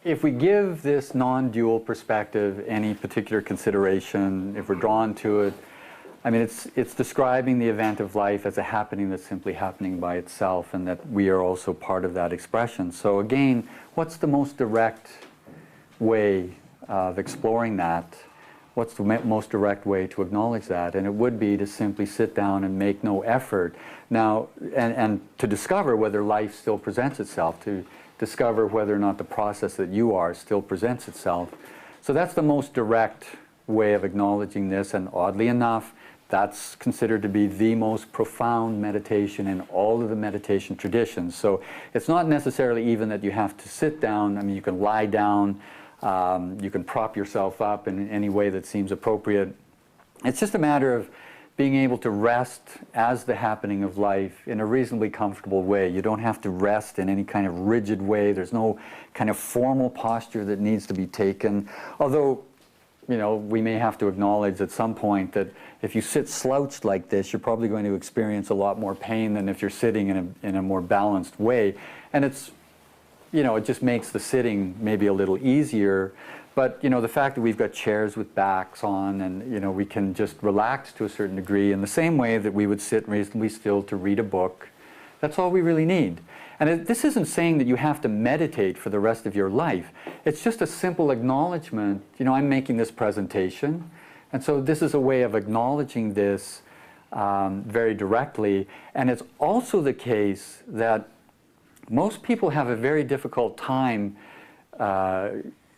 if we give this non-dual perspective any particular consideration, if we're drawn to it, I mean, it's describing the event of life as a happening that's simply happening by itself, and that we are also part of that expression. So again, what's the most direct way of exploring that? What's the most direct way to acknowledge that? And it would be to simply sit down and make no effort. Now, and to discover whether life still presents itself, to discover whether or not the process that you are still presents itself. So that's the most direct way of acknowledging this, and oddly enough, that's considered to be the most profound meditation in all of the meditation traditions. So it's not necessarily even that you have to sit down. I mean, you can lie down, you can prop yourself up in any way that seems appropriate. It's just a matter of being able to rest as the happening of life in a reasonably comfortable way. You don't have to rest in any kind of rigid way. There's no kind of formal posture that needs to be taken. Although, you know, we may have to acknowledge at some point that if you sit slouched like this, you're probably going to experience a lot more pain than if you're sitting in a more balanced way. And it's, you know, it just makes the sitting maybe a little easier. But, you know, the fact that we've got chairs with backs on and, you know, we can just relax to a certain degree in the same way that we would sit reasonably still to read a book, that's all we really need. And this isn't saying that you have to meditate for the rest of your life. It's just a simple acknowledgement. You know, I'm making this presentation, and so this is a way of acknowledging this very directly. And it's also the case that most people have a very difficult time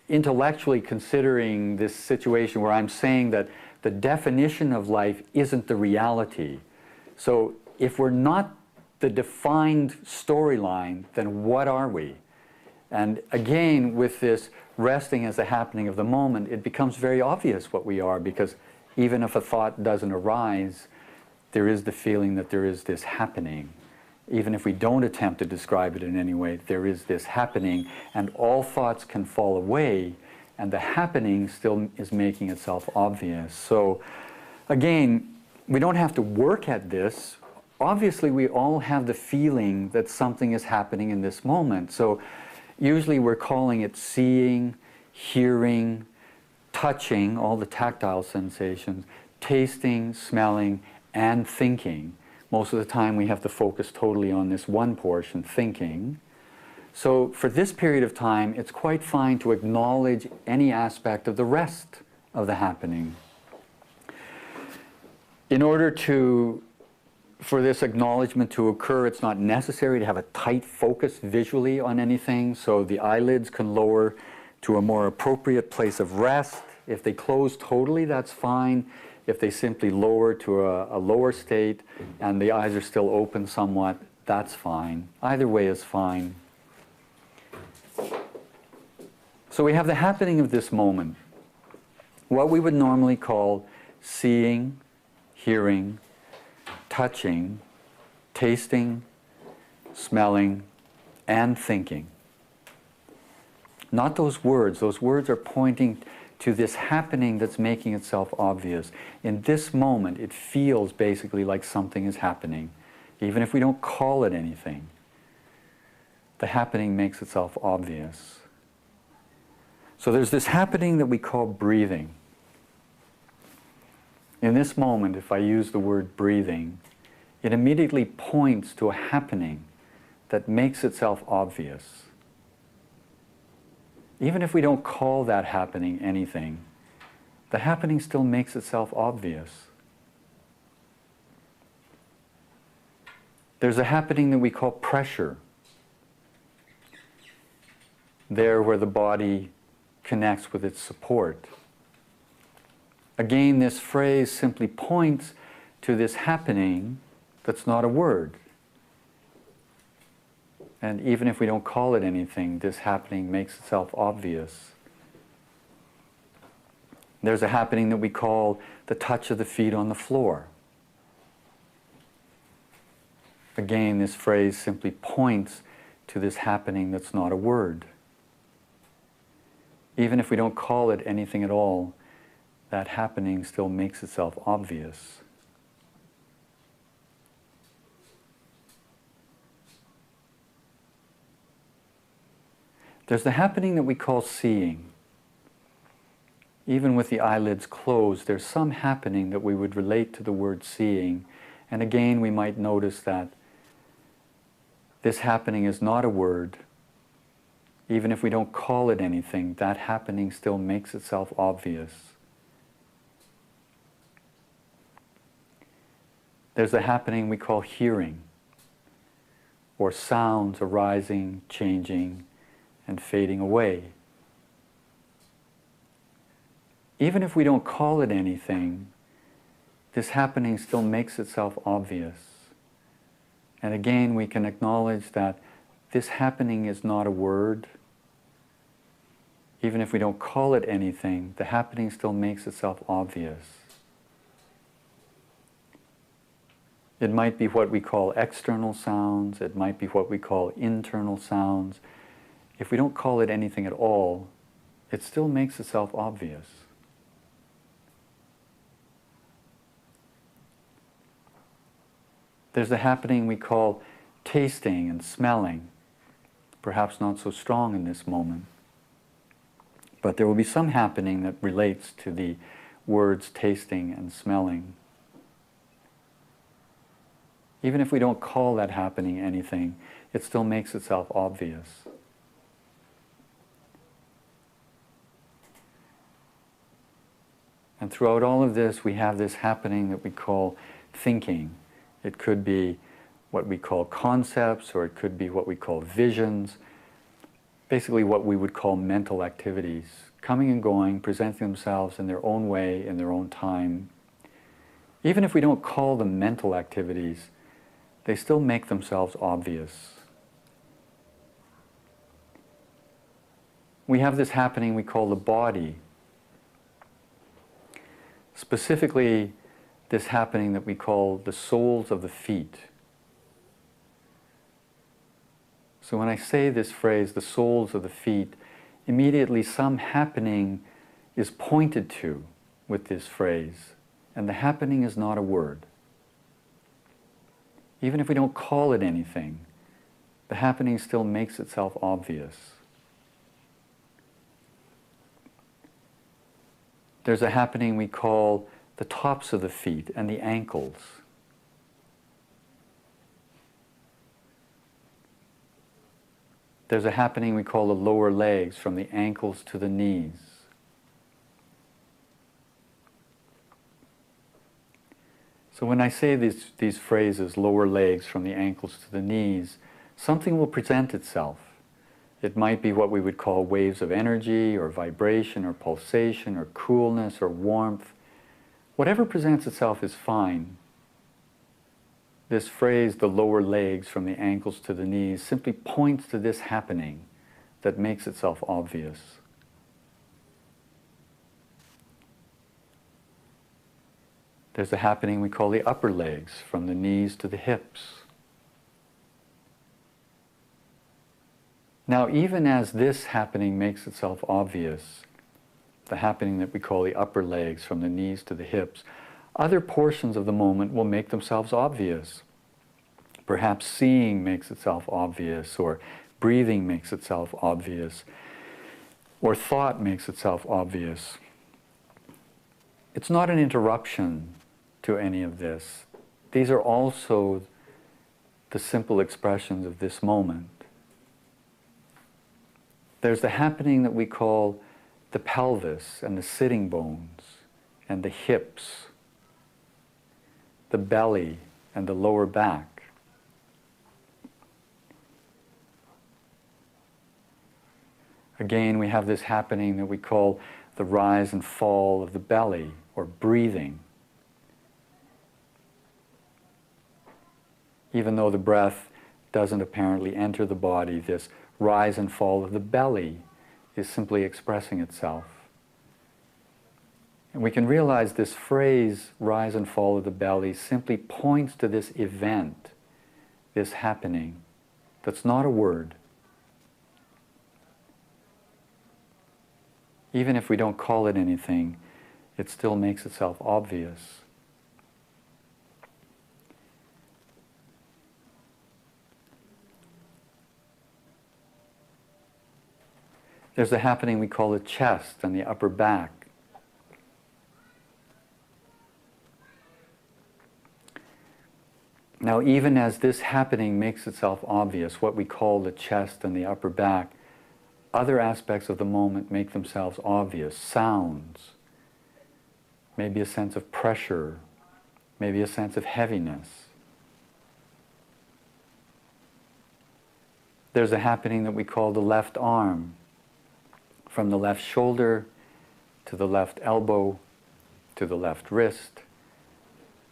intellectually considering this situation where I'm saying that the definition of life isn't the reality. So if we're not the defined storyline, then what are we? And again, with this resting as the happening of the moment, it becomes very obvious what we are, because even if a thought doesn't arise, there is the feeling that there is this happening. Even if we don't attempt to describe it in any way, there is this happening, and all thoughts can fall away, and the happening still is making itself obvious. So again, we don't have to work at this. Obviously, we all have the feeling that something is happening in this moment. So usually we're calling it seeing, hearing, touching, all the tactile sensations, tasting, smelling, and thinking. Most of the time we have to focus totally on this one portion, thinking. So for this period of time, it's quite fine to acknowledge any aspect of the rest of the happening. In order for this acknowledgement to occur, it's not necessary to have a tight focus visually on anything, so the eyelids can lower to a more appropriate place of rest. If they close totally, that's fine. If they simply lower to a lower state and the eyes are still open somewhat, that's fine. Either way is fine. So we have the happening of this moment, what we would normally call seeing, hearing, touching, tasting, smelling, and thinking. Not those words. Those words are pointing to this happening that's making itself obvious. In this moment, it feels basically like something is happening, even if we don't call it anything. The happening makes itself obvious. So there's this happening that we call breathing. In this moment, if I use the word breathing, it immediately points to a happening that makes itself obvious. Even if we don't call that happening anything, the happening still makes itself obvious. There's a happening that we call pressure. There where the body connects with its support. Again, this phrase simply points to this happening that's not a word. And even if we don't call it anything, this happening makes itself obvious. There's a happening that we call the touch of the feet on the floor. Again, this phrase simply points to this happening that's not a word. Even if we don't call it anything at all, that happening still makes itself obvious. There's the happening that we call seeing. Even with the eyelids closed, there's some happening that we would relate to the word seeing. And again, we might notice that this happening is not a word. Even if we don't call it anything, that happening still makes itself obvious. There's the happening we call hearing, or sounds arising, changing, and fading away. Even if we don't call it anything, this happening still makes itself obvious. And again, we can acknowledge that this happening is not a word. Even if we don't call it anything, the happening still makes itself obvious. It might be what we call external sounds, it might be what we call internal sounds. If we don't call it anything at all, it still makes itself obvious. There's the happening we call tasting and smelling, perhaps not so strong in this moment. But there will be some happening that relates to the words tasting and smelling. Even if we don't call that happening anything, it still makes itself obvious. And throughout all of this, we have this happening that we call thinking. It could be what we call concepts, or it could be what we call visions. Basically what we would call mental activities, coming and going, presenting themselves in their own way, in their own time. Even if we don't call them mental activities, they still make themselves obvious. We have this happening we call the body. Specifically, this happening that we call the soles of the feet. So when I say this phrase, the soles of the feet, immediately some happening is pointed to with this phrase, and the happening is not a word. Even if we don't call it anything, the happening still makes itself obvious. There's a happening we call the tops of the feet and the ankles. There's a happening we call the lower legs, from the ankles to the knees. So when I say these phrases, lower legs from the ankles to the knees, something will present itself. It might be what we would call waves of energy, or vibration, or pulsation, or coolness, or warmth. Whatever presents itself is fine. This phrase, the lower legs from the ankles to the knees, simply points to this happening that makes itself obvious. There's a happening we call the upper legs, from the knees to the hips. Now, even as this happening makes itself obvious, the happening that we call the upper legs, from the knees to the hips, other portions of the moment will make themselves obvious. Perhaps seeing makes itself obvious, or breathing makes itself obvious, or thought makes itself obvious. It's not an interruption to any of this. These are also the simple expressions of this moment. There's the happening that we call the pelvis and the sitting bones and the hips, the belly and the lower back. Again, we have this happening that we call the rise and fall of the belly, or breathing. Even though the breath doesn't apparently enter the body, this rise and fall of the belly is simply expressing itself. And we can realize this phrase, rise and fall of the belly, simply points to this event, this happening, that's not a word. Even if we don't call it anything, it still makes itself obvious. There's a happening we call the chest and the upper back. Now, even as this happening makes itself obvious, what we call the chest and the upper back, other aspects of the moment make themselves obvious. Sounds, maybe a sense of pressure, maybe a sense of heaviness. There's a happening that we call the left arm, from the left shoulder to the left elbow, to the left wrist,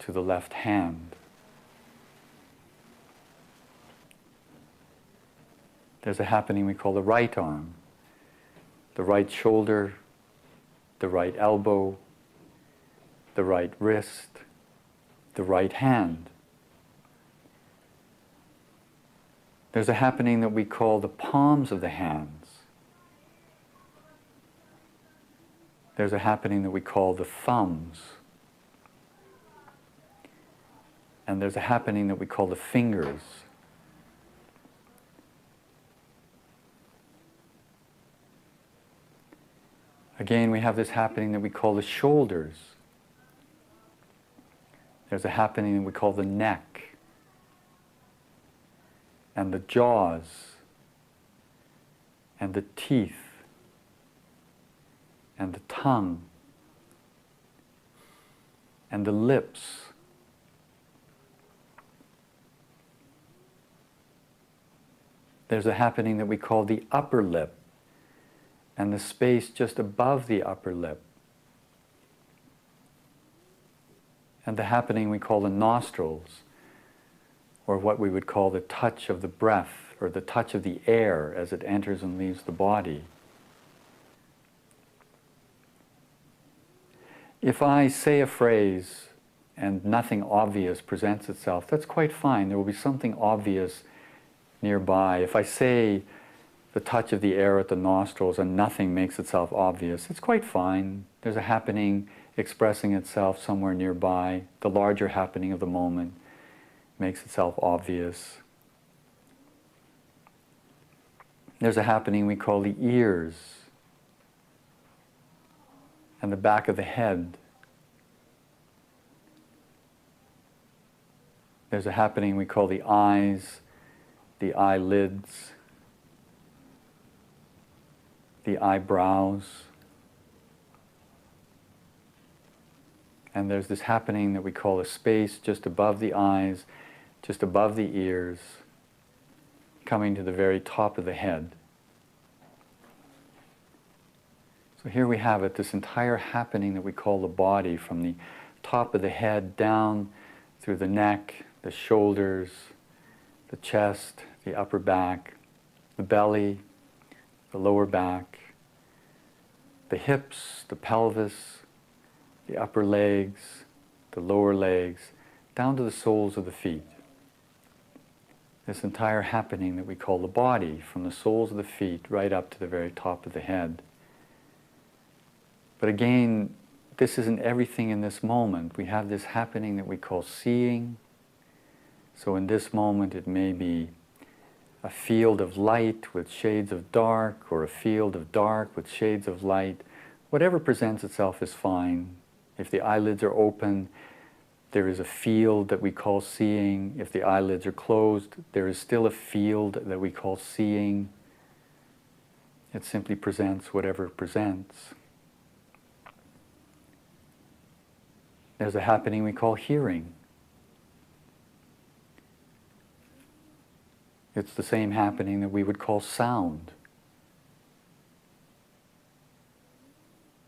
to the left hand. There's a happening we call the right arm, the right shoulder, the right elbow, the right wrist, the right hand. There's a happening that we call the palms of the hands. There's a happening that we call the thumbs. And there's a happening that we call the fingers. Again, we have this happening that we call the shoulders. There's a happening that we call the neck, and the jaws, and the teeth, and the tongue, and the lips. There's a happening that we call the upper lip, and the space just above the upper lip. And the happening we call the nostrils, or what we would call the touch of the breath, or the touch of the air as it enters and leaves the body. If I say a phrase and nothing obvious presents itself, that's quite fine. There will be something obvious nearby. If I say the touch of the air at the nostrils and nothing makes itself obvious, it's quite fine. There's a happening expressing itself somewhere nearby. The larger happening of the moment makes itself obvious. There's a happening we call the ears and the back of the head. There's a happening we call the eyes, the eyelids, the eyebrows. And there's this happening that we call a space just above the eyes, just above the ears, coming to the very top of the head. So here we have it, this entire happening that we call the body, from the top of the head down through the neck, the shoulders, the chest, the upper back, the belly, the lower back, the hips, the pelvis, the upper legs, the lower legs, down to the soles of the feet. This entire happening that we call the body, from the soles of the feet right up to the very top of the head. But again, this isn't everything in this moment. We have this happening that we call seeing. So in this moment it may be a field of light with shades of dark, or a field of dark with shades of light. Whatever presents itself is fine. If the eyelids are open, there is a field that we call seeing. If the eyelids are closed, there is still a field that we call seeing. It simply presents whatever it presents. There's a happening we call hearing. It's the same happening that we would call sound.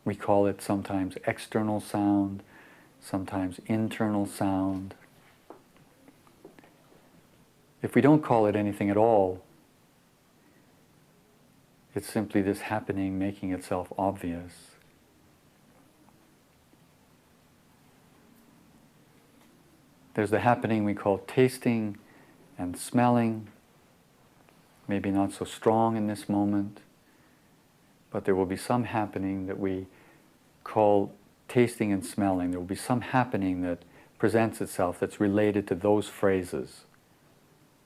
We call it sometimes external sound, sometimes internal sound. If we don't call it anything at all, it's simply this happening making itself obvious. There's the happening we call tasting and smelling. Maybe not so strong in this moment, but there will be some happening that we call tasting and smelling. There will be some happening that presents itself that's related to those phrases.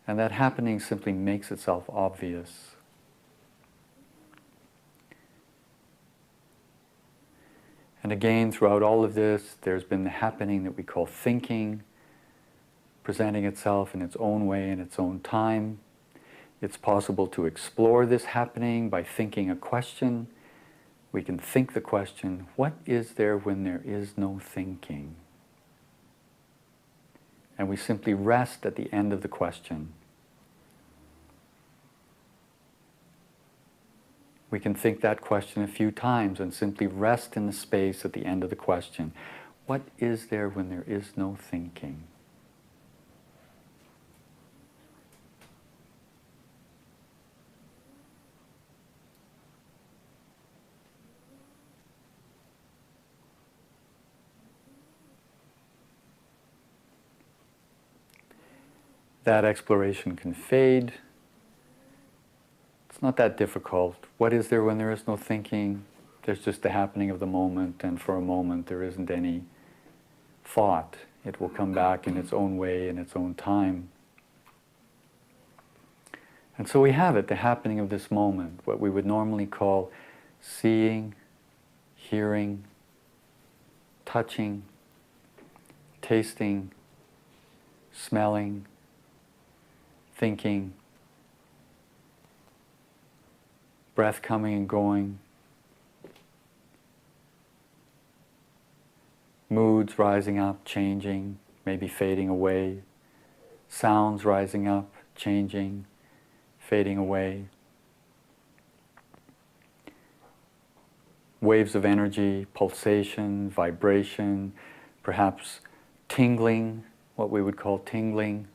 And that happening simply makes itself obvious. And again, throughout all of this, there's been the happening that we call thinking, presenting itself in its own way, in its own time. It's possible to explore this happening by thinking a question. We can think the question, what is there when there is no thinking? And we simply rest at the end of the question. We can think that question a few times and simply rest in the space at the end of the question. What is there when there is no thinking? That exploration can fade. It's not that difficult. What is there when there is no thinking? There's just the happening of the moment, and for a moment there isn't any thought. It will come back in its own way, in its own time. And so we have it, the happening of this moment, what we would normally call seeing, hearing, touching, tasting, smelling, thinking, breath coming and going, moods rising up, changing, maybe fading away, sounds rising up, changing, fading away, waves of energy, pulsation, vibration, perhaps tingling, what we would call tingling,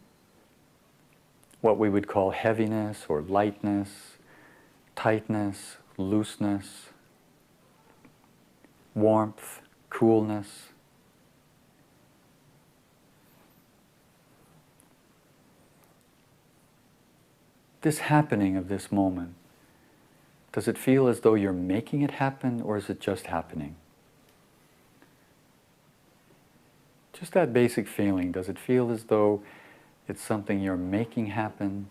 what we would call heaviness or lightness, tightness, looseness, warmth, coolness. This happening of this moment, does it feel as though you're making it happen, or is it just happening? Just that basic feeling, does it feel as though it's something you're making happen,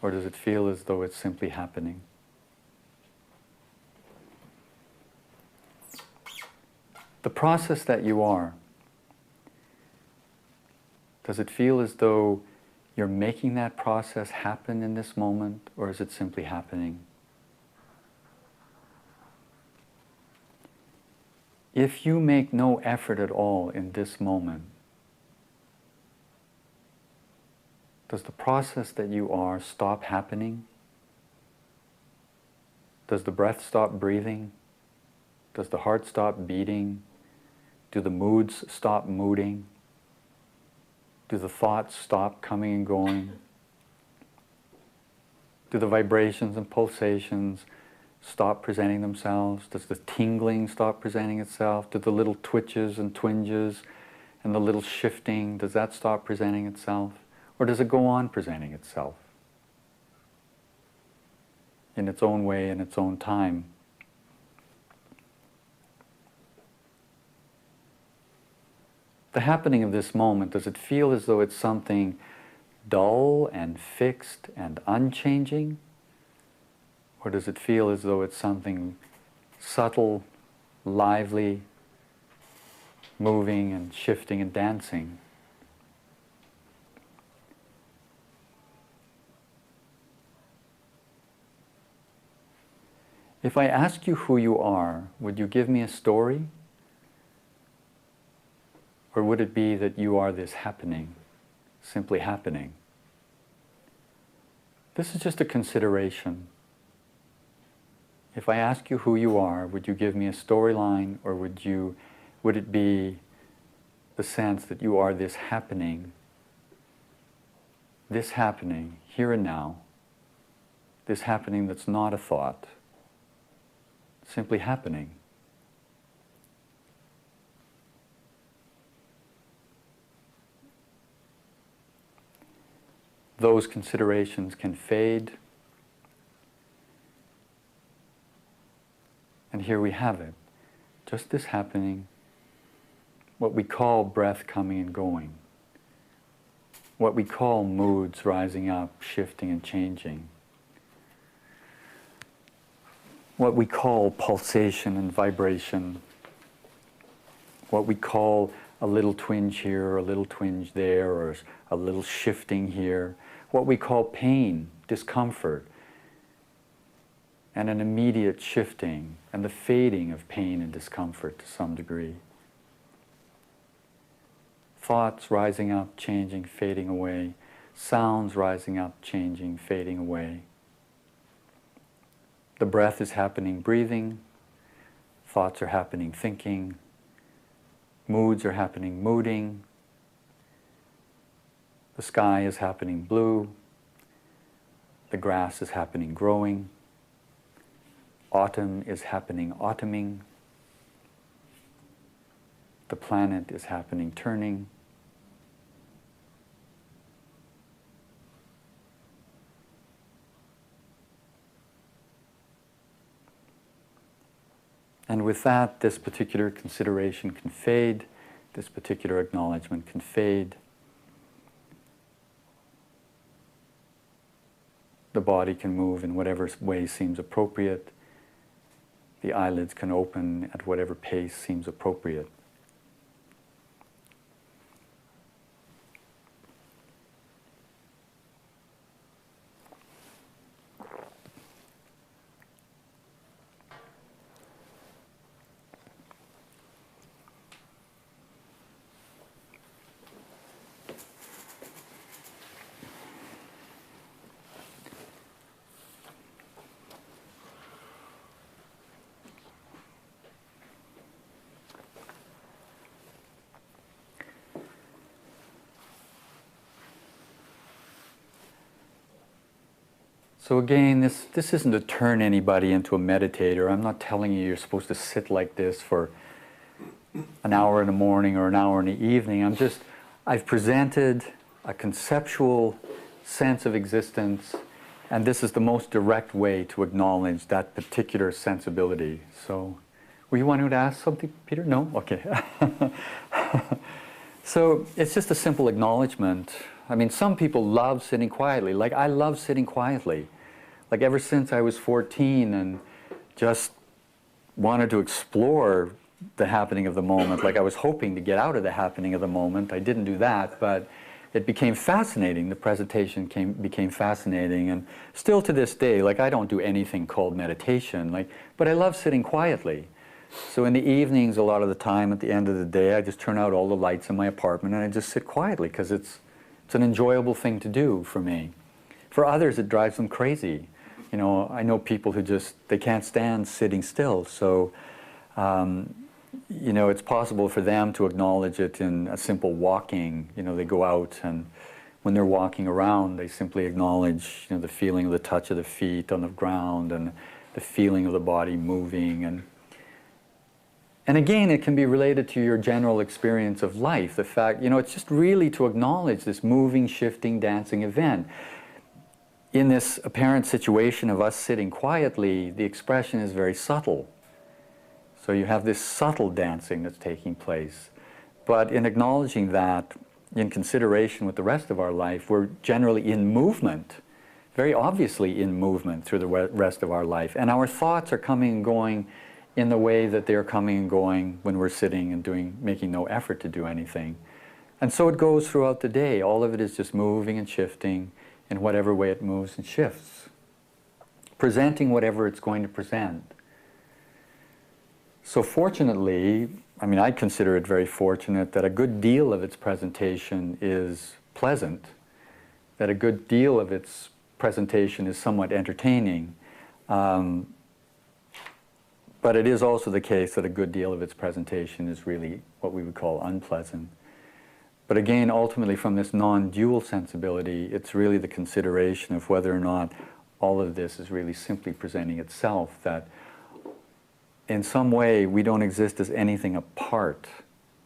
or does it feel as though it's simply happening? The process that you are, does it feel as though you're making that process happen in this moment, or is it simply happening? If you make no effort at all in this moment, does the process that you are stop happening? Does the breath stop breathing? Does the heart stop beating? Do the moods stop mooding? Do the thoughts stop coming and going? Do the vibrations and pulsations stop presenting themselves? Does the tingling stop presenting itself? Do the little twitches and twinges and the little shifting, does that stop presenting itself? Or does it go on presenting itself in its own way, in its own time? The happening of this moment, does it feel as though it's something dull and fixed and unchanging? Or does it feel as though it's something subtle, lively, moving and shifting and dancing? If I ask you who you are, would you give me a story? Or would it be that you are this happening, simply happening? This is just a consideration. If I ask you who you are, would you give me a storyline, or would it be the sense that you are this happening, here and now, this happening that's not a thought, simply happening? Those considerations can fade. And here we have it, just this happening, what we call breath coming and going, what we call moods rising up, shifting and changing, what we call pulsation and vibration, what we call a little twinge here, or a little twinge there, or a little shifting here, what we call pain, discomfort, and an immediate shifting and the fading of pain and discomfort to some degree. Thoughts rising up, changing, fading away. Sounds rising up, changing, fading away. The breath is happening, breathing. Thoughts are happening, thinking. Moods are happening, mooding. The sky is happening, blue. The grass is happening, growing. Autumn is happening, autumning. The planet is happening, turning. And with that, this particular consideration can fade, this particular acknowledgement can fade. The body can move in whatever way seems appropriate. The eyelids can open at whatever pace seems appropriate. So again, this isn't to turn anybody into a meditator. I'm not telling you you're supposed to sit like this for an hour in the morning or an hour in the evening. I've presented a conceptual sense of existence, and this is the most direct way to acknowledge that particular sensibility. So, were you wanting to ask something, Peter? No? Okay. So, it's just a simple acknowledgement. I mean, some people love sitting quietly. Like, I love sitting quietly. Like, ever since I was 14 and just wanted to explore the happening of the moment. Like, I was hoping to get out of the happening of the moment. I didn't do that, but it became fascinating. The presentation became fascinating. And still to this day, like, I don't do anything called meditation, but I love sitting quietly. So in the evenings, a lot of the time, at the end of the day, I just turn out all the lights in my apartment and I just sit quietly because it's an enjoyable thing to do for me. For others, it drives them crazy. You know, I know people who they can't stand sitting still. So, you know, it's possible for them to acknowledge it in a simple walking. You know, they go out and when they're walking around, they simply acknowledge, you know, the feeling of the touch of the feet on the ground and the feeling of the body moving. And again, it can be related to your general experience of life. The fact, you know, it's just really to acknowledge this moving, shifting, dancing event. In this apparent situation of us sitting quietly, the expression is very subtle. So you have this subtle dancing that's taking place. But in acknowledging that, in consideration with the rest of our life, we're generally in movement, very obviously in movement through the rest of our life. And our thoughts are coming and going in the way that they're coming and going when we're sitting and making no effort to do anything. And so it goes throughout the day. All of it is just moving and shifting in whatever way it moves and shifts, presenting whatever it's going to present. So fortunately, I mean, I consider it very fortunate that a good deal of its presentation is pleasant, that a good deal of its presentation is somewhat entertaining. But it is also the case that a good deal of its presentation is really what we would call unpleasant. But again, ultimately from this non-dual sensibility, it's really the consideration of whether or not all of this is really simply presenting itself, that in some way we don't exist as anything apart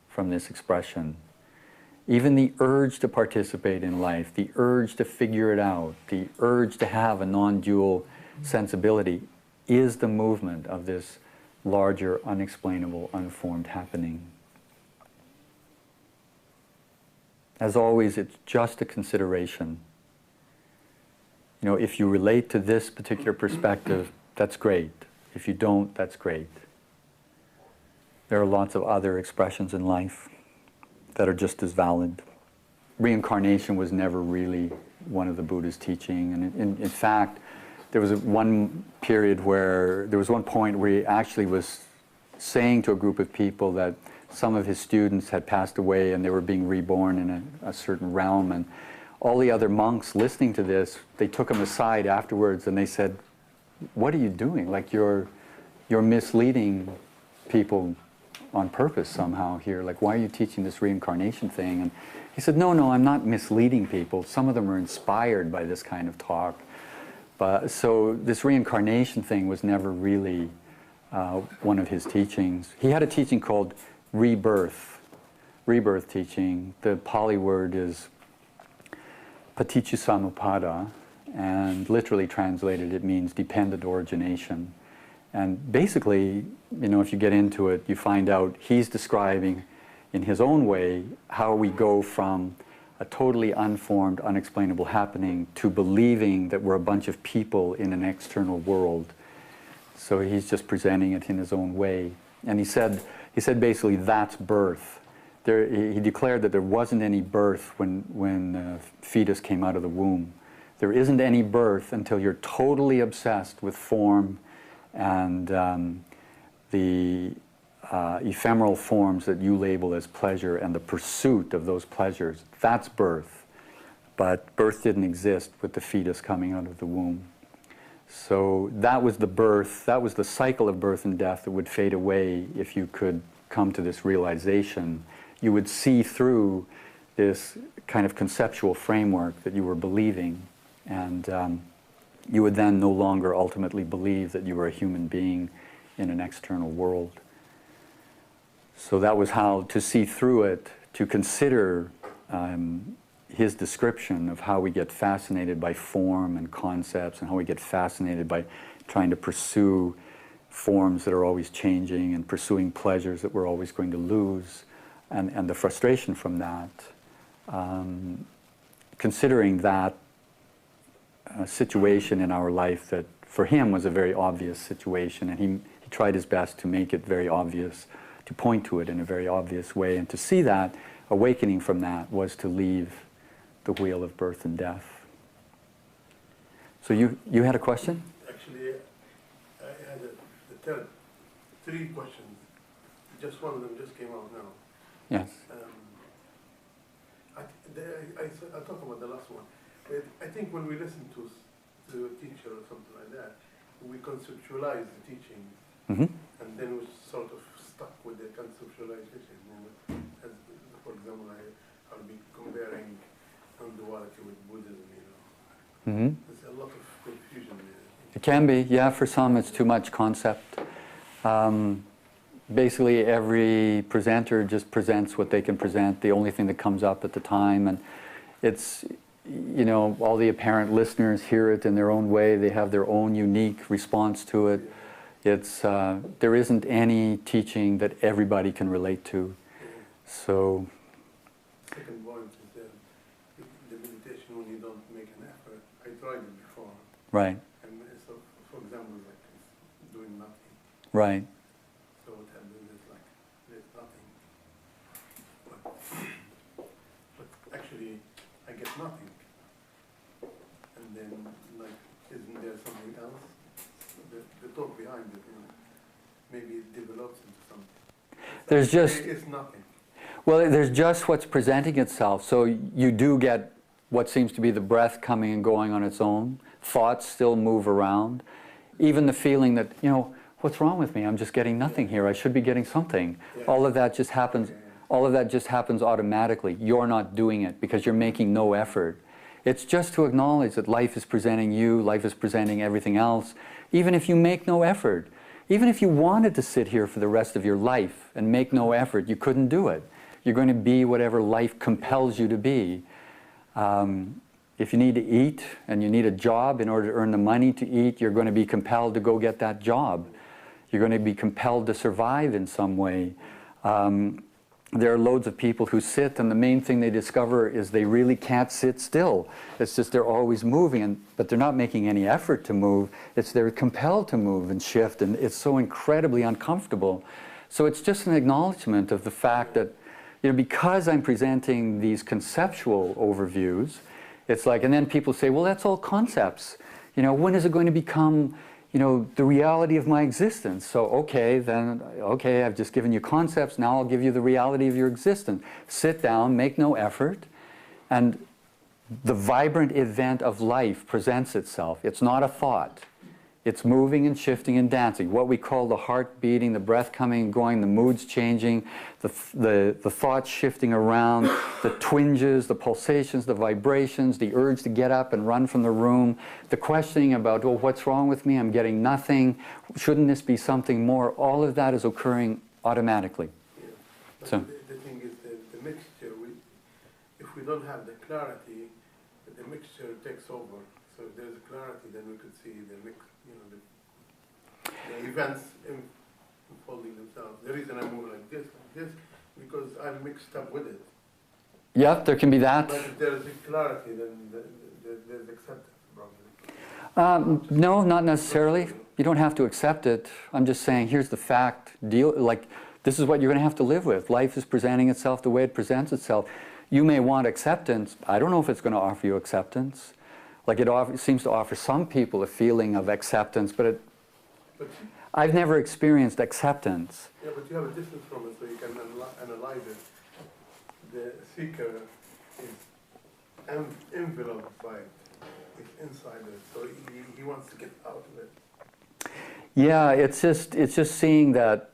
from this expression. Even the urge to participate in life, the urge to figure it out, the urge to have a non-dual sensibility is the movement of this larger, unexplainable, unformed happening. As always, it's just a consideration. You know, if you relate to this particular perspective, that's great. If you don't, that's great. There are lots of other expressions in life that are just as valid. Reincarnation was never really one of the Buddha's teaching, and in fact, there was one period where, there was one point where he actually was saying to a group of people that some of his students had passed away and they were being reborn in a certain realm, and all the other monks listening to this, they took him aside afterwards and they said, "What are you doing? Like you're misleading people on purpose somehow here. Like, why are you teaching this reincarnation thing?" And he said, no, I'm not misleading people. Some of them are inspired by this kind of talk. But so this reincarnation thing was never really one of his teachings. He had a teaching called rebirth teaching. The Pali word is paticcasamuppada, and literally translated it means dependent origination. And basically, you know, if you get into it, you find out he's describing in his own way how we go from a totally unformed, unexplainable happening to believing that we're a bunch of people in an external world. So he's just presenting it in his own way. And he said basically that's birth. He declared that there wasn't any birth when the fetus came out of the womb. There isn't any birth until you're totally obsessed with form and the ephemeral forms that you label as pleasure and the pursuit of those pleasures. That's birth. But birth didn't exist with the fetus coming out of the womb. So that was the birth, that was the cycle of birth and death that would fade away if you could come to this realization. You would see through this kind of conceptual framework that you were believing, and you would then no longer ultimately believe that you were a human being in an external world. So that was how to see through it, to consider his description of how we get fascinated by form and concepts, and how we get fascinated by trying to pursue forms that are always changing and pursuing pleasures that we're always going to lose, and the frustration from that. Considering that situation in our life that for him was a very obvious situation, and he tried his best to make it very obvious, to point to it in a very obvious way, and to see that awakening from that was to leave the wheel of birth and death. So you had a question? Actually, I had three questions. Just one of them just came out now. Yes. I'll talk about the last one. I think when we listen to a teacher or something like that, we conceptualize the teaching, and then we're sort of stuck with the conceptualization. You know? As, for example, I'll be comparing non-duality with Buddhism. You know, there's a lot of confusion there. It can be, yeah. For some, it's too much concept. Basically, every presenter just presents what they can present, the only thing that comes up at the time, and it's, you know, all the apparent listeners hear it in their own way. They have their own unique response to it. It's there isn't any teaching that everybody can relate to. So. Second point is the meditation when you don't make an effort. I tried it before. Right. And so, for example, like it's doing nothing. Right. So what happens is like there's nothing. But actually, I get nothing. And then, like, isn't there something else? The thought behind it, you know, maybe it develops into something. There's just. It's nothing. Well, there's just what's presenting itself. So you do get what seems to be the breath coming and going on its own. Thoughts still move around. Even the feeling that, you know, what's wrong with me? I'm just getting nothing here. I should be getting something. Yeah. All of that just happens. All of that just happens automatically. You're not doing it because you're making no effort. It's just to acknowledge that life is presenting you, life is presenting everything else, even if you make no effort. Even if you wanted to sit here for the rest of your life and make no effort, you couldn't do it. You're going to be whatever life compels you to be. If you need to eat and you need a job in order to earn the money to eat, you're going to be compelled to go get that job. You're going to be compelled to survive in some way. There are loads of people who sit, and the main thing they discover is they really can't sit still. It's just they're always moving, but they're not making any effort to move. It's they're compelled to move and shift, and it's so incredibly uncomfortable So it's just an acknowledgement of the fact that, you know, because I'm presenting these conceptual overviews, it's like, and then people say, well, that's all concepts. You know, when is it going to become, you know, the reality of my existence? So, okay, then, okay, I've just given you concepts, now I'll give you the reality of your existence. Sit down, make no effort, and the vibrant event of life presents itself. It's not a thought. It's moving and shifting and dancing. What we call the heart beating, the breath coming and going, the moods changing, the thoughts shifting around, the twinges, the pulsations, the vibrations, the urge to get up and run from the room, the questioning about, oh, what's wrong with me? I'm getting nothing. Shouldn't this be something more? All of that is occurring automatically. Yeah. But So the thing is the mixture, if we don't have the clarity, the mixture takes over. So if there's a clarity, then we could see the mix, you know, the events unfolding themselves. The reason I move like this, because I'm mixed up with it. yeah, there can be that. But if there is a clarity, then there's acceptance, probably. No, not necessarily. You don't have to accept it. I'm just saying, here's the fact. Like, this is what you're going to have to live with. Life is presenting itself the way it presents itself. You may want acceptance. I don't know if it's going to offer you acceptance. Like it seems to offer some people a feeling of acceptance, but I've never experienced acceptance. Yeah, but you have a distance from it, so you can analyze it. The seeker is enveloped by it. It's inside it, so he wants to get out of it. Yeah, it's just seeing that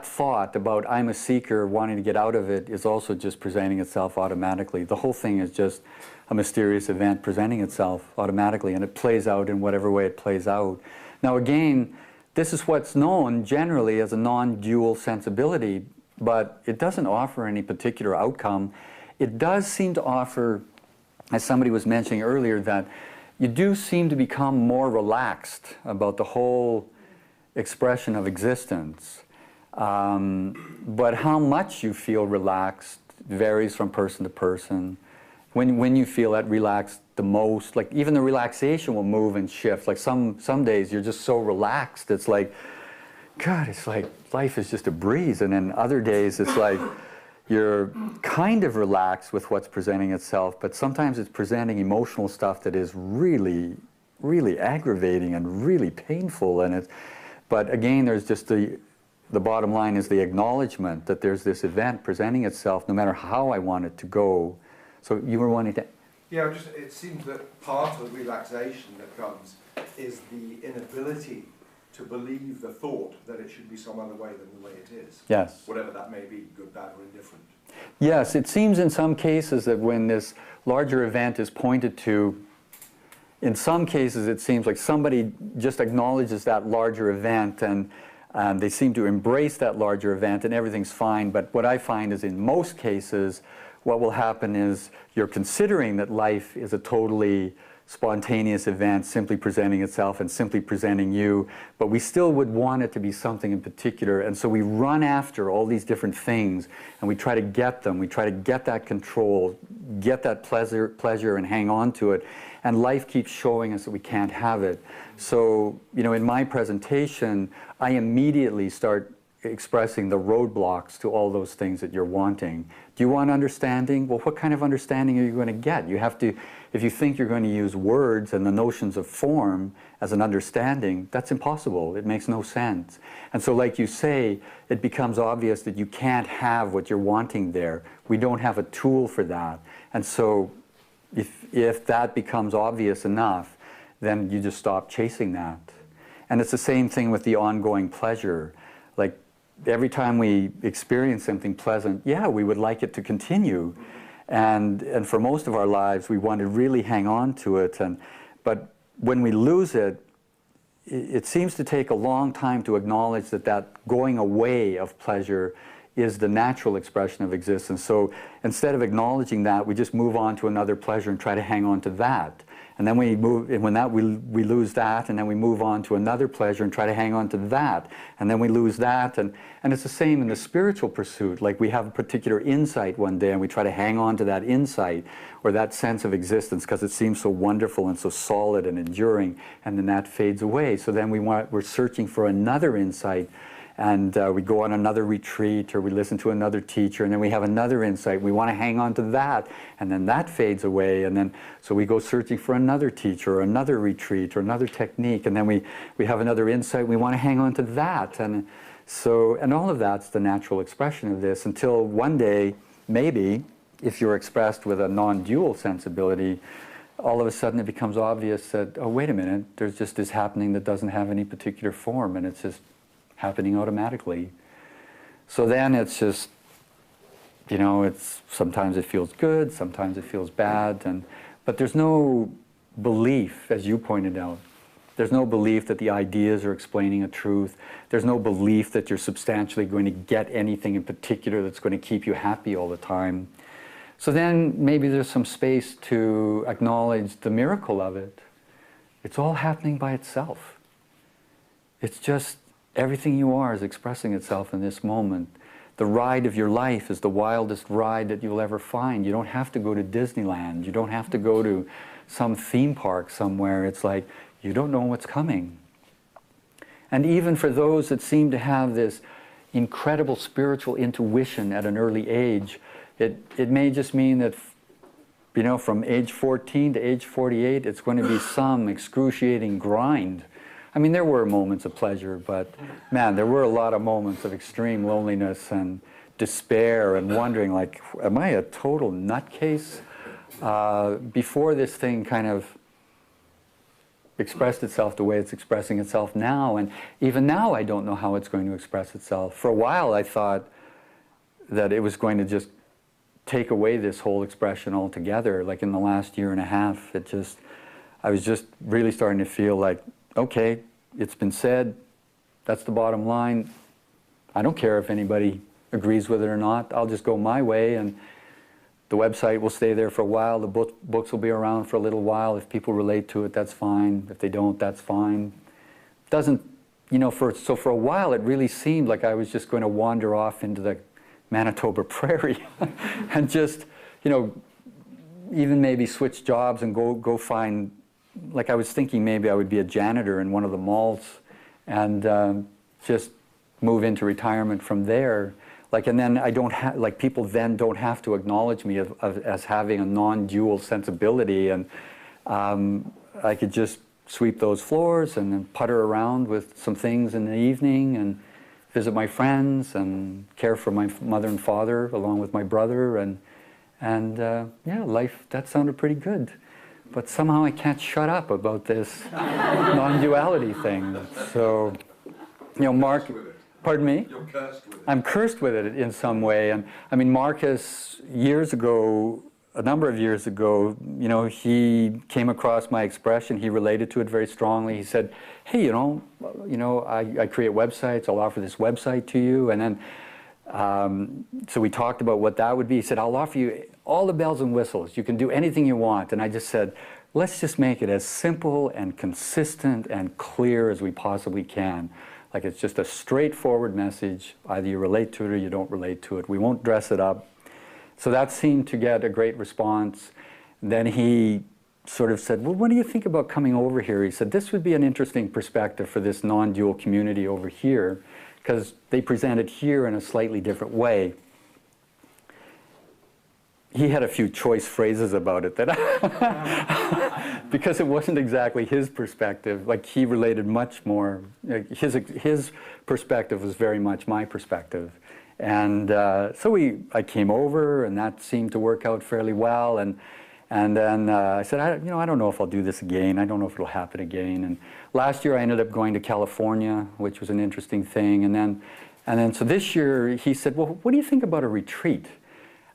thought about I'm a seeker wanting to get out of it is also just presenting itself automatically. The whole thing is just a mysterious event presenting itself automatically, and it plays out in whatever way it plays out. Now again, this is what's known generally as a non-dual sensibility, but it doesn't offer any particular outcome. It does seem to offer, as somebody was mentioning earlier, that you do seem to become more relaxed about the whole expression of existence. But how much you feel relaxed varies from person to person. When you feel that relaxed the most, like even the relaxation will move and shift. Like some days you're just so relaxed, it's like, God, it's like life is just a breeze. And then other days it's like you're kind of relaxed with what's presenting itself, but sometimes it's presenting emotional stuff that is really, really aggravating and really painful. But again, there's just the bottom line is the acknowledgement that there's this event presenting itself no matter how I want it to go. So you were wanting to... Yeah, it seems that part of the relaxation that comes is the inability to believe the thought that it should be some other way than the way it is. Yes. Whatever that may be, good, bad, or indifferent. Yes, it seems in some cases that when this larger event is pointed to, in some cases it seems like somebody just acknowledges that larger event and they seem to embrace that larger event and everything's fine. But what I find is in most cases, what will happen is you're considering that life is a totally spontaneous event, simply presenting itself and simply presenting you, but we still would want it to be something in particular, and so we run after all these different things and we try to get them, we try to get that control, get that pleasure and hang on to it, and life keeps showing us that we can't have it. So, you know, in my presentation, I immediately start expressing the roadblocks to all those things that you're wanting. Do you want understanding? Well, what kind of understanding are you going to get? You have to, if you think you're going to use words and the notions of form as an understanding, that's impossible. It makes no sense. And so like you say, it becomes obvious that you can't have what you're wanting there. We don't have a tool for that. And so if that becomes obvious enough, then you just stop chasing that. And it's the same thing with the ongoing pleasure. Like, every time we experience something pleasant, yeah, we would like it to continue. And for most of our lives, we want to really hang on to it. But when we lose it, it seems to take a long time to acknowledge that that going away of pleasure is the natural expression of existence. So instead of acknowledging that, we just move on to another pleasure and try to hang on to that. And then we move, and when we lose that, and then we move on to another pleasure and try to hang on to that, and then we lose that, and it's the same in the spiritual pursuit. Like, we have a particular insight one day, and we try to hang on to that insight or that sense of existence because it seems so wonderful and so solid and enduring, and then that fades away. So then we're searching for another insight, we go on another retreat, or we listen to another teacher, and then we have another insight. We want to hang on to that, and then that fades away, and then so we go searching for another teacher, or another retreat, or another technique, and then we have another insight. We want to hang on to that, and so, and all of that's the natural expression of this, until one day, maybe, if you're expressed with a non-dual sensibility, all of a sudden it becomes obvious that, oh, wait a minute, there's just this happening that doesn't have any particular form, and it's just happening automatically. So then it's just, you know, it's sometimes it feels good, sometimes it feels bad, but there's no belief, as you pointed out. There's no belief that the ideas are explaining a truth. There's no belief that you're substantially going to get anything in particular that's going to keep you happy all the time. So then maybe there's some space to acknowledge the miracle of it. It's all happening by itself. It's just everything you are is expressing itself in this moment. The ride of your life is the wildest ride that you'll ever find. You don't have to go to Disneyland. You don't have to go to some theme park somewhere. It's like, you don't know what's coming. And even for those that seem to have this incredible spiritual intuition at an early age, it may just mean that, you know, from age 14 to age 48, it's going to be some excruciating grind. I mean, there were moments of pleasure, but man, there were a lot of moments of extreme loneliness and despair and wondering, like, am I a total nutcase? Before this thing kind of expressed itself the way it's expressing itself now, and even now I don't know how it's going to express itself. For a while I thought that it was going to just take away this whole expression altogether. Like in the last year and a half, I was just really starting to feel like, okay, it's been said, that's the bottom line. I don't care if anybody agrees with it or not. I'll just go my way, and the website will stay there for a while. The books will be around for a little while. If people relate to it, that's fine. If they don't, that's fine. Doesn't, you know, so for a while it really seemed like I was just going to wander off into the Manitoba prairie and just, you know, even maybe switch jobs and go find, like I was thinking maybe I would be a janitor in one of the malls and just move into retirement from there. Like, and then I don't have, like, people then don't have to acknowledge me as having a non-dual sensibility, and I could just sweep those floors and then putter around with some things in the evening and visit my friends and care for my mother and father along with my brother, and yeah, life, that sounded pretty good. But somehow I can't shut up about this non-duality thing. So, you know, Mark, pardon me? You're cursed with it. I'm cursed with it in some way. And I mean, Marcus, years ago, a number of years ago, you know, he came across my expression. He related to it very strongly. He said, hey, you know, I create websites. I'll offer this website to you. And then, so we talked about what that would be. He said, I'll offer you all the bells and whistles. You can do anything you want. And I just said, let's just make it as simple and consistent and clear as we possibly can. Like, it's just a straightforward message. Either you relate to it or you don't relate to it. We won't dress it up. So that seemed to get a great response. Then he sort of said, well, what do you think about coming over here? He said, this would be an interesting perspective for this non-dual community over here, because they present it here in a slightly different way. He had a few choice phrases about it that because it wasn't exactly his perspective. Like, he related much more. Like, his perspective was very much my perspective. And so I came over, and that seemed to work out fairly well. And then I said, I don't know if I'll do this again. I don't know if it'll happen again. And last year I ended up going to California, which was an interesting thing. And then so this year he said, well, what do you think about a retreat?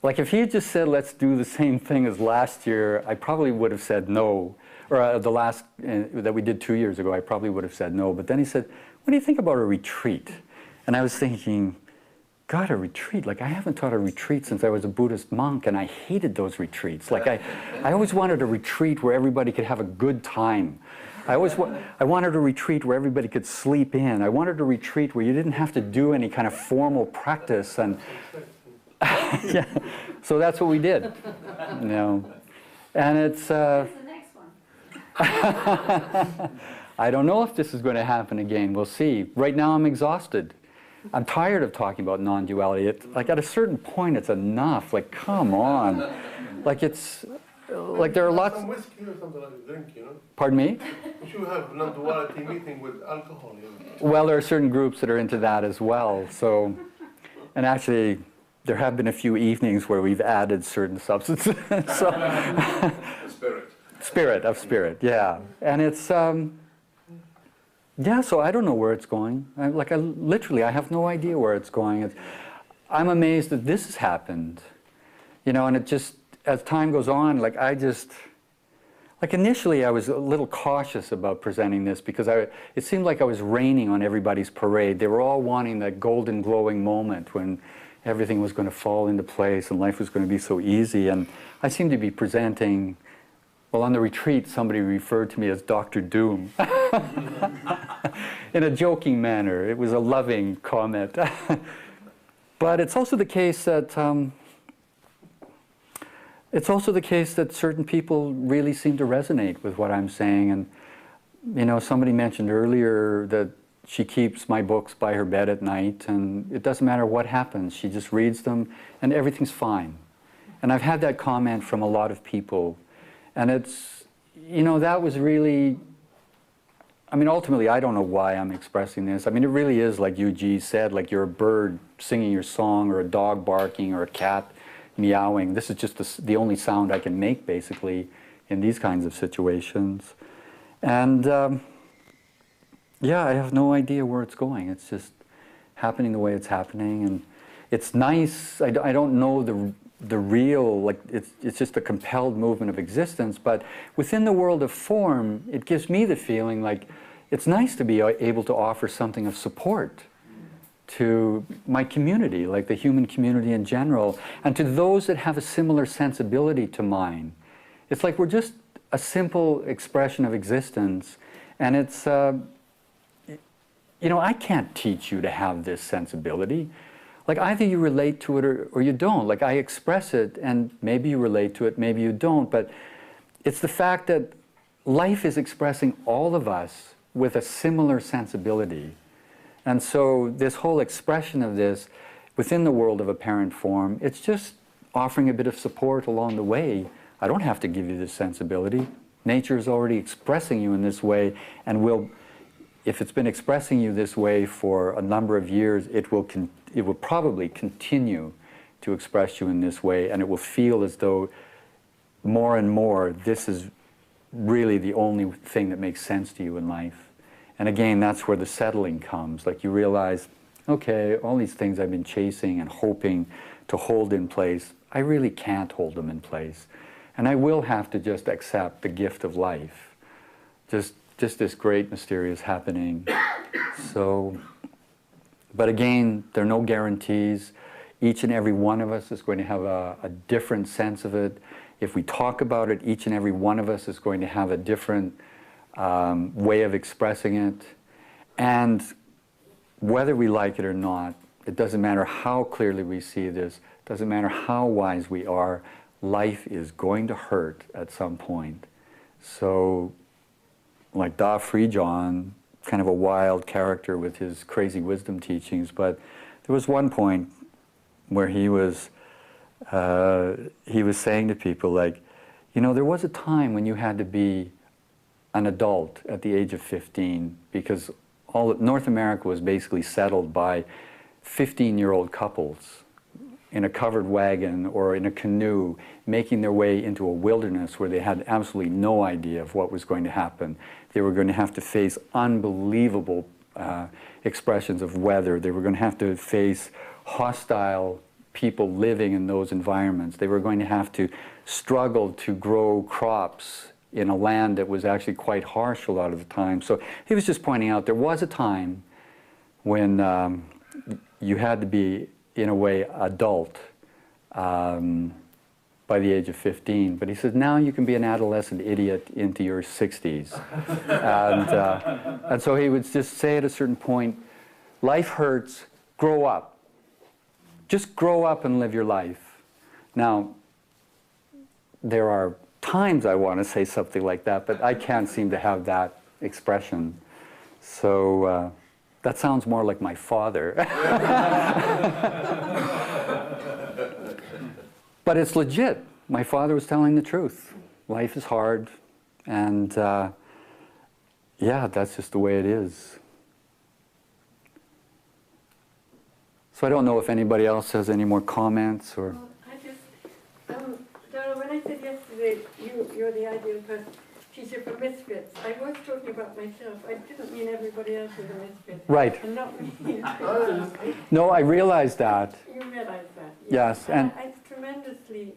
Like, if he had just said, let's do the same thing as last year, I probably would have said no. Or the last that we did 2 years ago, I probably would have said no. But then he said, what do you think about a retreat? And I was thinking, God, a retreat? Like, I haven't taught a retreat since I was a Buddhist monk, and I hated those retreats. Like, I always wanted a retreat where everybody could have a good time. I wanted a retreat where everybody could sleep in. I wanted a retreat where you didn't have to do any kind of formal practice. And yeah, so that's what we did. You know, and it's. What's the next one? I don't know if this is going to happen again. We'll see. Right now, I'm exhausted. I'm tired of talking about non-duality. Like at a certain point, it's enough. Like, come on. Like it's, like there are lots. Some whiskey or something like a drink, you know. Pardon me? We should have non-duality meeting with alcohol, you know. Well, there are certain groups that are into that as well. So, and actually, there have been a few evenings where we've added certain substances. So, spirit, yeah. And it's, yeah, so I don't know where it's going. Literally, I have no idea where it's going. I'm amazed that this has happened, you know, and it just, as time goes on, like initially I was a little cautious about presenting this because it seemed like I was raining on everybody's parade. They were all wanting that golden glowing moment when everything was going to fall into place and life was going to be so easy. And I seemed to be presenting, well, on the retreat, somebody referred to me as Dr. Doom in a joking manner. It was a loving comment. But it's also the case that certain people really seem to resonate with what I'm saying. And, you know, somebody mentioned earlier that she keeps my books by her bed at night, and it doesn't matter what happens. She just reads them, and everything's fine. And I've had that comment from a lot of people. And it's, you know, that was really, I mean, ultimately, I don't know why I'm expressing this. I mean, it really is, like Yuji said, like you're a bird singing your song, or a dog barking, or a cat meowing. This is just the only sound I can make, basically, in these kinds of situations. And yeah, I have no idea where it's going. It's just happening the way it's happening, and it's nice. I don't know the real, like, it's just a compelled movement of existence, but within the world of form, it gives me the feeling like it's nice to be able to offer something of support to my community, like the human community in general, and to those that have a similar sensibility to mine. It's like we're just a simple expression of existence, and it's, you know, I can't teach you to have this sensibility. Like, either you relate to it or you don't. Like, I express it, and maybe you relate to it, maybe you don't, but it's the fact that life is expressing all of us with a similar sensibility. And so this whole expression of this within the world of apparent form, it's just offering a bit of support along the way. I don't have to give you this sensibility. Nature is already expressing you in this way, and will, if it's been expressing you this way for a number of years, it will probably continue to express you in this way, and it will feel as though more and more this is really the only thing that makes sense to you in life. And again, that's where the settling comes. Like, you realize, okay, all these things I've been chasing and hoping to hold in place, I really can't hold them in place. And I will have to just accept the gift of life. Just this great mysterious happening. So, but again, there are no guarantees. Each and every one of us is going to have a different sense of it. If we talk about it, each and every one of us is going to have a different way of expressing it. And whether we like it or not, it doesn't matter how clearly we see this, doesn't matter how wise we are, life is going to hurt at some point. So, like Da Frijon, kind of a wild character with his crazy wisdom teachings, but there was one point where he was saying to people, like, you know, there was a time when you had to be an adult at the age of 15, because all North America was basically settled by 15-year-old couples in a covered wagon or in a canoe, making their way into a wilderness where they had absolutely no idea of what was going to happen. They were going to have to face unbelievable expressions of weather. They were going to have to face hostile people living in those environments. They were going to have to struggle to grow crops in a land that was actually quite harsh a lot of the time. So he was just pointing out there was a time when you had to be, in a way, adult by the age of 15. But he says, now you can be an adolescent idiot into your 60s. And so he would just say at a certain point, life hurts, grow up. Just grow up and live your life. Now, there are times I want to say something like that, but I can't seem to have that expression. So, That sounds more like my father. But it's legit. My father was telling the truth. Life is hard, and yeah, that's just the way it is. So I don't know if anybody else has any more comments or... Well, I just, Darryl, when I said yesterday, you're the ideal person, teacher for misfits, I was talking about myself. I didn't mean everybody else was a misfit. Right. And not me. No, I realized that. You realize that? Yes, and It's tremendously,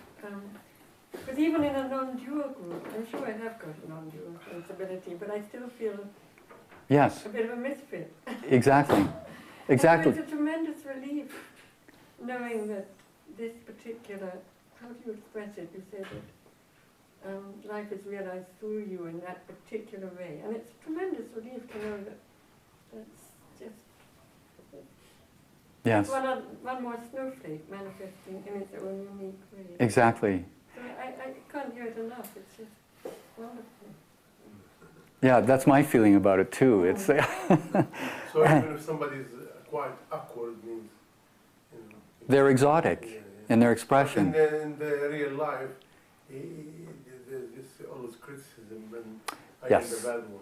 because even in a non-dual group, I'm sure I have got a non-dual sensibility, but I still feel yes, a bit of a misfit. exactly. Exactly. And so it's a tremendous relief knowing that this particular, how do you express it? You say that life is realized through you in that particular way. And it's a tremendous relief to know that that's just Yes, one more snowflake manifesting in its own unique way. exactly. So I can't hear it enough. It's just wonderful. Yeah, that's my feeling about it too. It's So even if somebody's quite awkward, means they're exotic in their expression. in the real life, there's just always criticism, and I am Yes. the bad one.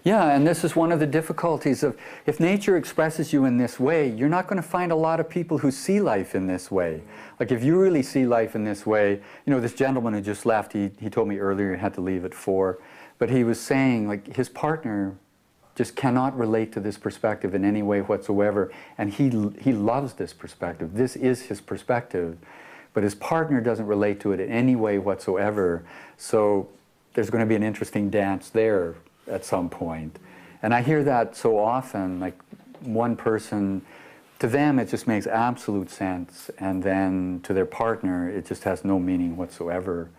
Yeah, and this is one of the difficulties of, if nature expresses you in this way, you're not going to find a lot of people who see life in this way. Like if you really see life in this way, you know, this gentleman who just left, he told me earlier he had to leave at 4, but he was saying like his partner just cannot relate to this perspective in any way whatsoever, and he loves this perspective. This is his perspective, but his partner doesn't relate to it in any way whatsoever. So there's going to be an interesting dance there at some point. And I hear that so often, like one person, to them it just makes absolute sense, and then to their partner it just has no meaning whatsoever.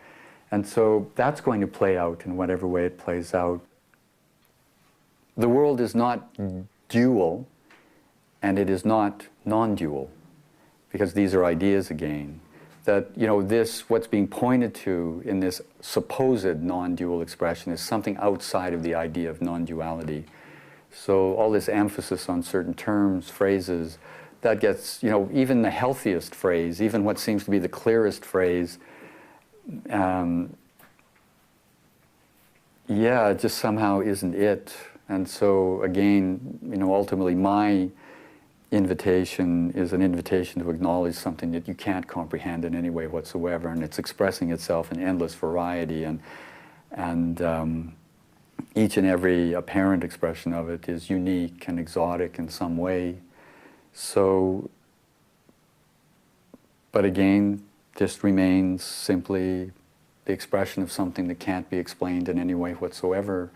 And so that's going to play out in whatever way it plays out. The world is not dual, and it is not non-dual, because these are ideas again. That, you know, this, what's being pointed to in this supposed non-dual expression is something outside of the idea of non-duality. So all this emphasis on certain terms, phrases, that gets, you know, even the healthiest phrase, even what seems to be the clearest phrase, yeah, it just somehow isn't it. And so again, you know, ultimately my invitation is an invitation to acknowledge something that you can't comprehend in any way whatsoever, and it's expressing itself in endless variety, and each and every apparent expression of it is unique and exotic in some way. So, but again, just remains simply the expression of something that can't be explained in any way whatsoever.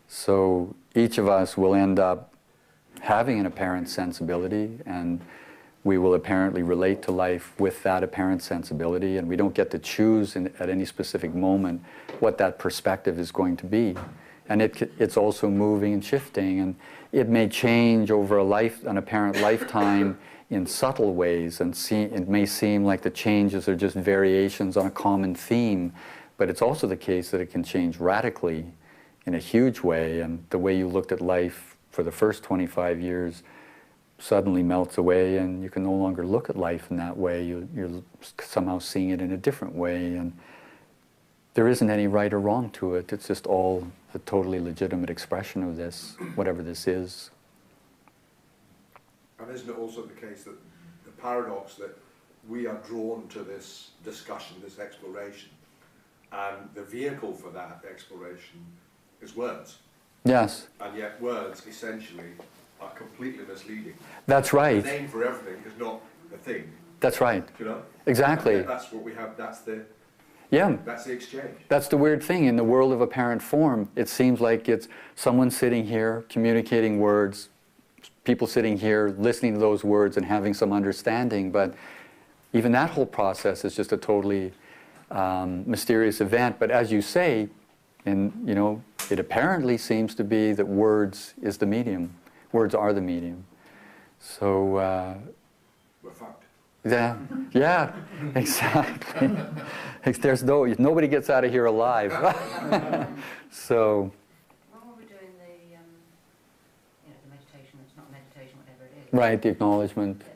So each of us will end up having an apparent sensibility, and we will apparently relate to life with that apparent sensibility, and we don't get to choose at any specific moment what that perspective is going to be. And it's also moving and shifting, and it may change over an apparent lifetime in subtle ways, and it may seem like the changes are just variations on a common theme, but it's also the case that it can change radically in a huge way, and the way you looked at life for the first 25 years suddenly melts away, and you can no longer look at life in that way. You're somehow seeing it in a different way, and there isn't any right or wrong to it. It's just all a totally legitimate expression of this, whatever this is. And isn't it also the case that the paradox that we are drawn to this discussion, this exploration, and the vehicle for that exploration is words? Yes. And yet words essentially are completely misleading. That's right. The name for everything is not the thing. That's right. You know? Exactly. That's what we have, that's the exchange. That's the weird thing. In the world of apparent form, it seems like it's someone sitting here communicating words, people sitting here listening to those words and having some understanding, but even that whole process is just a totally mysterious event. But as you say, it apparently seems to be that words is the medium. Words are the medium. So We're fucked. yeah, exactly. Nobody gets out of here alive. So. When we were doing the meditation that's not Right, the acknowledgement. And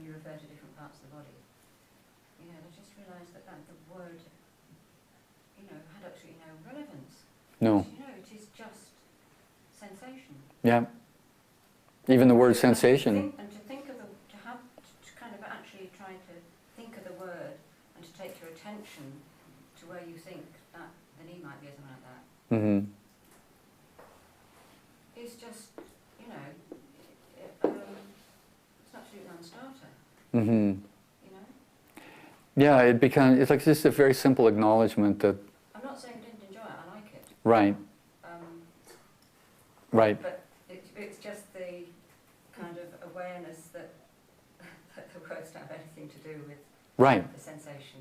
you refer to different parts of the body. You know, I just realised that the word, you know, had absolutely no relevance. No. You know, it is just sensation. Yeah. Even the word sensation. And to think of to kind of actually try to think of the word and to take your attention to where you think that the knee might be or something like that. Mm-hmm. It's just, you know, it's an absolute non-starter, Mm-hmm. you know. Yeah, it's like just a very simple acknowledgement that, I'm not saying I didn't enjoy it, I like it. right, right, But it's just the kind of awareness that, that the words don't have anything to do with right. the sensation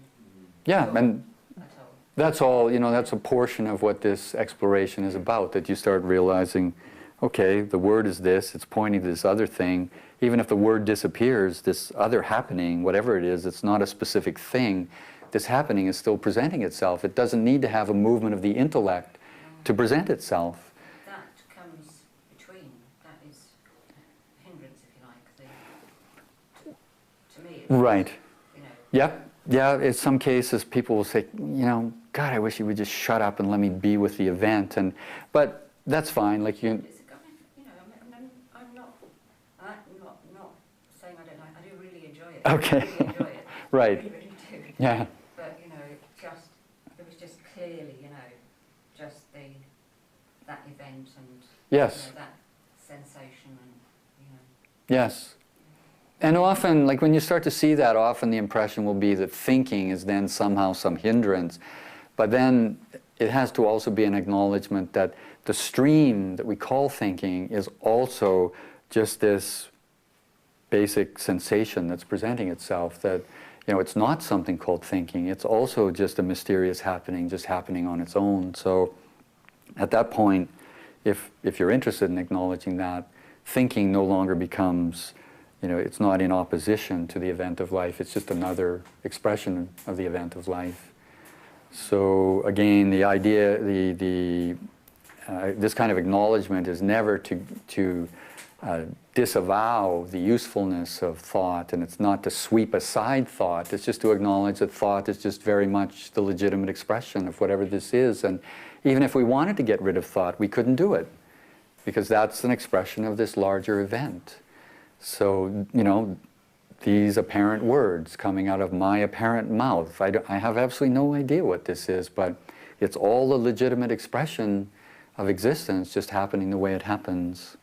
Yeah, and at all. that's all, you know, that's a portion of what this exploration is about, that you start realizing, okay, the word is this, it's pointing to this other thing. Even if the word disappears, this other happening, whatever it is, it's not a specific thing. This happening is still presenting itself. It doesn't need to have a movement of the intellect to present itself. That comes between, that is a hindrance, if you like, to me. It's, Right. you know, Yep. Yeah, in some cases people will say, you know, God, I wish you would just shut up and let me be with the event. But that's fine. Like you. it's a kind of, you know, I'm not saying I don't like, I do really enjoy it. Okay. I really enjoy it. Right. I really, really do. Yeah. But, you know, it was just clearly, you know, just that event and Yes. you know, that sensation and, you know. Yes. And often, like when you start to see that, often the impression will be that thinking is then somehow some hindrance. But then it has to also be an acknowledgement that the stream that we call thinking is also just this basic sensation that's presenting itself, that, you know, it's not something called thinking. It's also just a mysterious happening, just happening on its own. So at that point, if you're interested in acknowledging that, thinking no longer becomes, you know, it's not in opposition to the event of life. It's just another expression of the event of life. So again, the idea, this kind of acknowledgement is never to disavow the usefulness of thought, and it's not to sweep aside thought. It's just to acknowledge that thought is just very much the legitimate expression of whatever this is. And even if we wanted to get rid of thought, we couldn't do it, because that's an expression of this larger event. So, you know, these apparent words coming out of my apparent mouth, I have absolutely no idea what this is, but it's all a legitimate expression of existence just happening the way it happens.